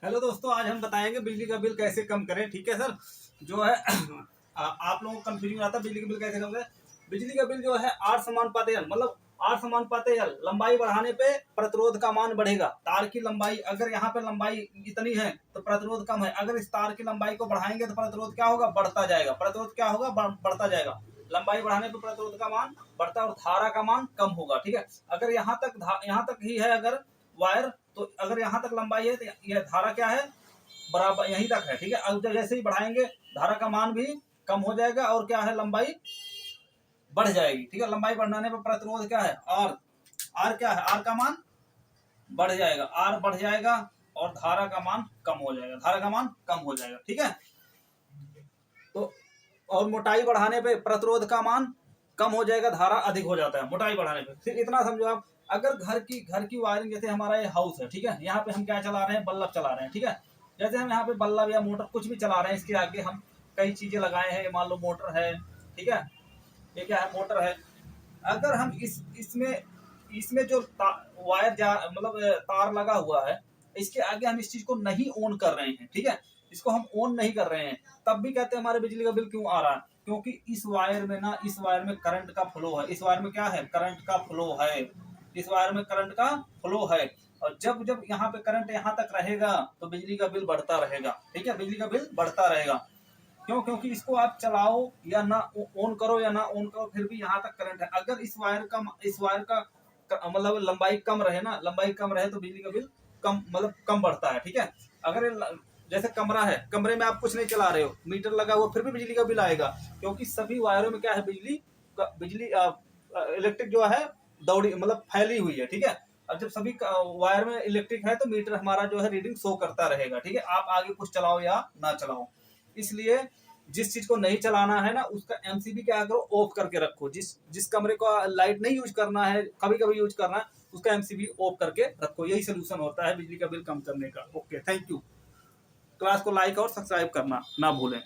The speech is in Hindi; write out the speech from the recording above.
हेलो दोस्तों, आज हम बताएंगे बिजली का बिल कैसे कम करें। ठीक है सर, जो है आप लोगों को कंफ्यूजन आता है बिजली का बिल कैसे कम करें। बिजली का बिल जो है 8 समानुपाती L, मतलब 8 समानुपाती L लंबाई बढ़ाने पे प्रतिरोध का मान बढ़ेगा। तार की लंबाई, अगर यहाँ पे लंबाई इतनी है तो प्रतिरोध कम है, अगर इस तार की लंबाई को बढ़ाएंगे तो प्रतिरोध क्या होगा, बढ़ता जाएगा। प्रतिरोध क्या होगा, बढ़ता जाएगा। लंबाई बढ़ाने पर प्रतिरोध का मान बढ़ता और धारा का मान कम होगा। ठीक है, अगर यहाँ तक ही है अगर वायर, तो अगर यहाँ तक लंबाई है तो यह धारा क्या है, बराबर यहीं तक है। ठीक है, अब जैसे ही बढ़ाएंगे धारा का मान भी कम हो जाएगा और क्या है, लंबाई बढ़ जाएगी। ठीक है, लंबाई बढ़ाने पर प्रतिरोध क्या है, आर क्या है, आर का मान बढ़ जाएगा, आर बढ़ जाएगा और धारा का मान कम हो जाएगा, धारा का मान कम हो जाएगा। ठीक है, तो और मोटाई बढ़ाने पे प्रतिरोध का मान कम हो जाएगा, धारा अधिक हो जाता है मोटाई बढ़ाने पे। फिर इतना समझो आप, अगर घर की वायरिंग, जैसे हमारा ये हाउस है, ठीक है, यहाँ पे हम क्या चला रहे हैं, बल्ब चला रहे हैं। ठीक है, जैसे हम यहाँ पे बल्ब या मोटर कुछ भी चला रहे हैं, इसके आगे हम कई चीजें लगाए हैं, मान लो मोटर है। ठीक है, ये क्या है, मोटर है। अगर हम इसमें इसमें जो वायर जा मतलब तार लगा हुआ है, इसके आगे हम इस चीज को नहीं ऑन कर रहे हैं। ठीक है, इसको हम ऑन नहीं कर रहे हैं, तब भी कहते हैं हमारे बिजली का बिल क्यों आ रहा है, क्योंकि इस वायर में करंट का फ्लो है। इस वायर में क्या है, करंट का फ्लो है। इस वायर में करंट का फ्लो है, और जब जब यहाँ पे करंट यहाँ तक रहेगा तो बिजली का बिल बढ़ता रहेगा। ठीक है, बिजली का बिल बढ़ता रहेगा। क्यों, क्योंकि इसको आप चलाओ या ना ऑन करो या ना ऑन करो, फिर भी यहाँ तक करंट है। अगर इस वायर का मतलब लंबाई कम रहे ना, लंबाई कम रहे तो बिजली का बिल कम मतलब कम बढ़ता है। ठीक है, अगर जैसे कमरा है, कमरे में आप कुछ नहीं चला रहे हो, मीटर लगा हुआ, फिर भी बिजली का बिल आएगा, क्योंकि सभी वायरों में क्या है, बिजली इलेक्ट्रिक जो है दौड़ी मतलब फैली हुई है। ठीक है, अब जब सभी वायर में इलेक्ट्रिक है तो मीटर हमारा जो है रीडिंग शो करता रहेगा। ठीक है, आप आगे कुछ चलाओ या ना चलाओ। इसलिए जिस चीज को नहीं चलाना है ना, उसका एमसीबी क्या करो, ऑफ करके रखो। जिस कमरे को लाइट नहीं यूज करना है, कभी कभी यूज करना है, उसका एमसीबी ऑफ करके रखो। यही सोल्यूशन होता है बिजली का बिल कम करने का। Okay, thank you. क्लास को लाइक और सब्सक्राइब करना ना भूलें।